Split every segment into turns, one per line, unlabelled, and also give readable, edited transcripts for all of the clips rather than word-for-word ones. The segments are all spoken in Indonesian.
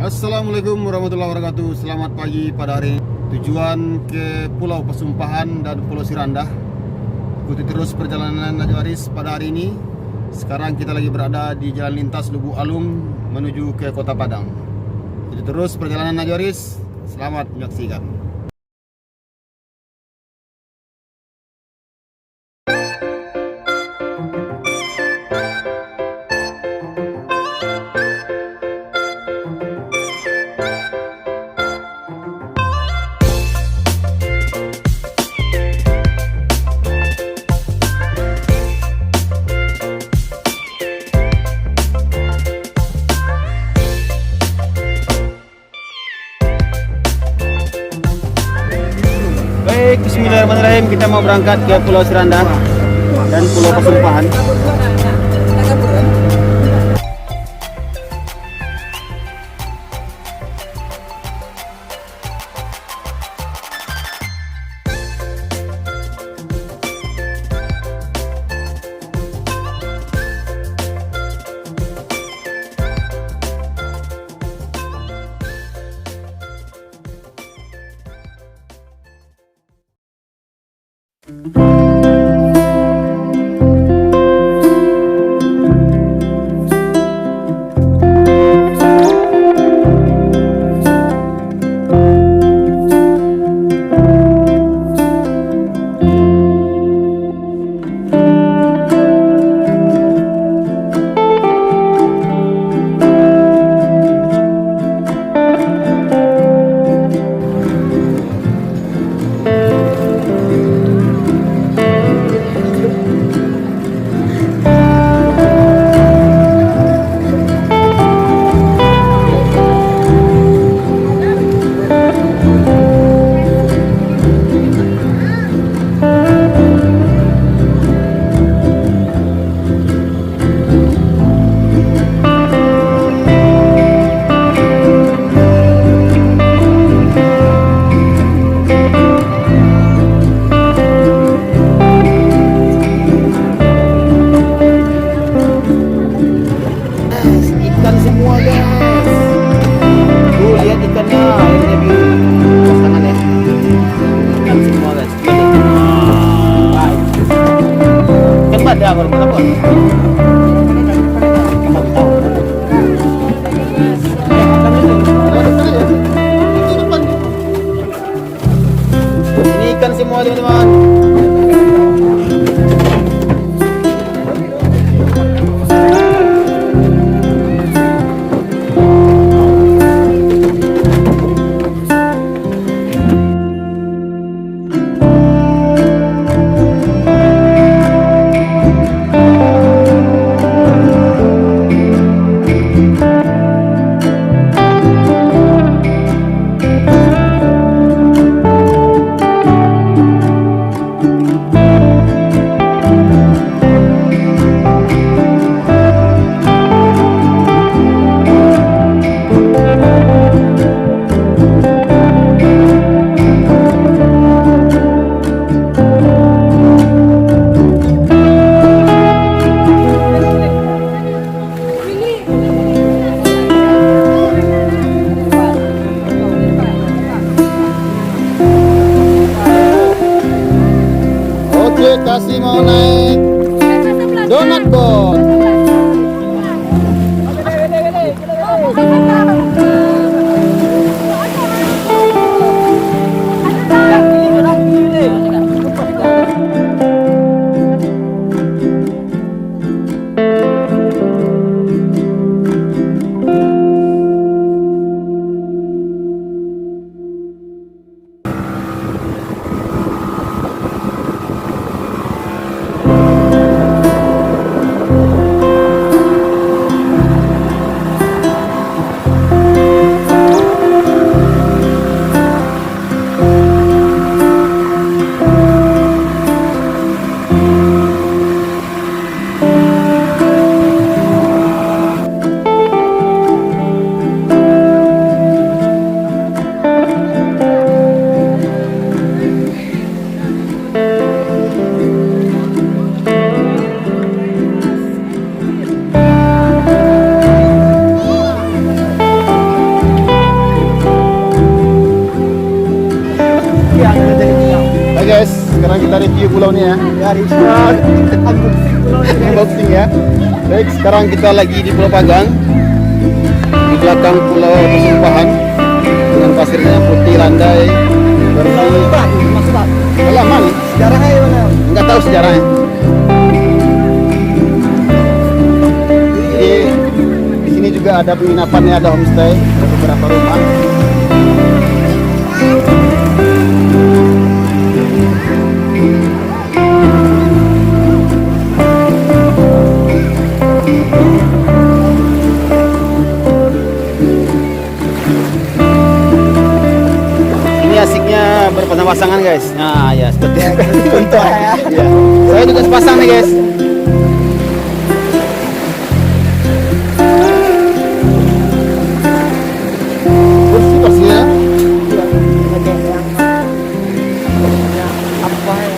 Assalamualaikum warahmatullahi wabarakatuh. Selamat pagi pada hari ini. Tujuan ke Pulau Pesumpahan dan Pulau Sirandah. Ikuti terus perjalanan Najwaris pada hari ini. Sekarang kita lagi berada di jalan lintas Lubuk Alung menuju ke Kota Padang. Jadi terus perjalanan Najwaris. Selamat menyaksikan. Baik, bismillahirrahmanirrahim. Kita mau berangkat ke Pulau Sirandah dan Pulau Pesumpahan. Ikan semua guys. Tuh lihat ikannya, airnya biru. Pas tangannya. Ikan semua guys. Ikan pada kalau berapa? Ini ikan semua teman-teman. Kasih mau naik donat boat. kita review pulau ini ya. Unboxing ya. Baik, sekarang kita lagi di Pulau Pagang. Di belakang Pulau Pesumpahan dengan pasirnya yang putih landai. Lama nih.
Sejarahnya gimana?
Nggak tahu sejarahnya. Jadi di sini juga ada penginapannya, ada homestay, ada beberapa rumah. Ini asiknya berpasang-pasangan guys. Nah ya seperti contoh ya. Saya juga sepasang nih guys. Bersih ya.
Apa ya?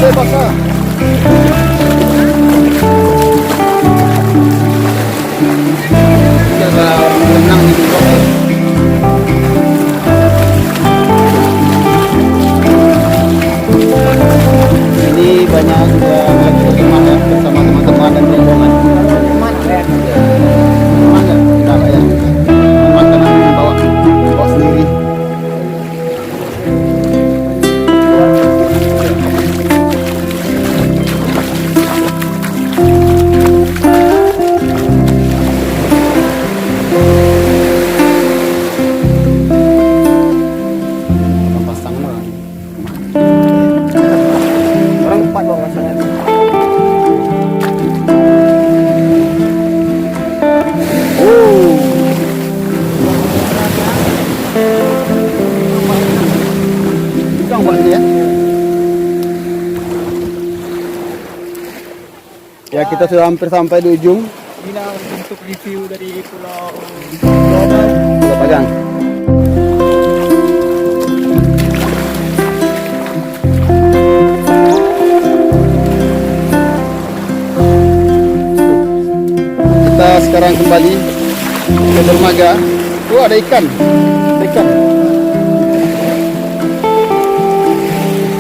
Saya basah. Kita berenang di bawah. Ini banyak juga lagi rumah ya bersama teman-teman dan rombongan. Teman nggak? Tidak ya. Makanan bawa sendiri.
Orang 4 loh rasanya.
Ya kita sudah hampir sampai di ujung
Inilah untuk review dari Pulau
Pulau Pagang. Kita sekarang kembali ke dermaga. Oh ada ikan, ada ikan.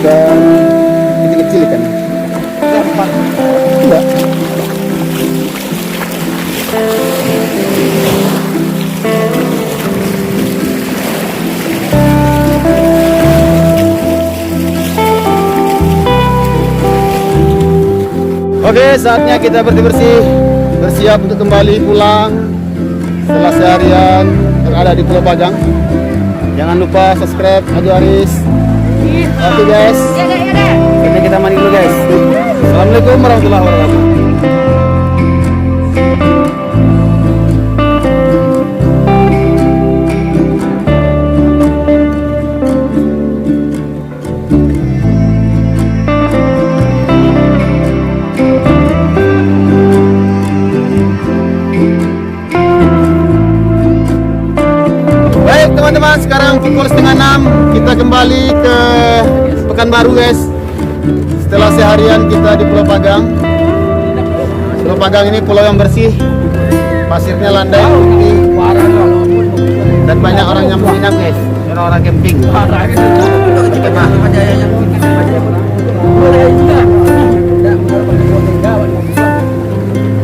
Dan kecil-kecil ikan. Enggak. Oke, saatnya kita bersih-bersih, bersiap untuk kembali pulang setelah seharian berada di Pulau Pagang. Jangan lupa subscribe Aris. Oke guys, saatnya kita mandi dulu guys. Assalamualaikum warahmatullahi wabarakatuh. Baik teman-teman, sekarang pukul 5:30 kita kembali ke Pekanbaru guys. Setelah seharian kita di Pulau Pagang. Pulau Pagang ini pulau yang bersih, pasirnya landai putih, dan banyak orang yang menginap guys. Orang-orang camping.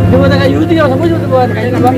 Cuma tengah YouTube sama juga tuh kayaknya nambah.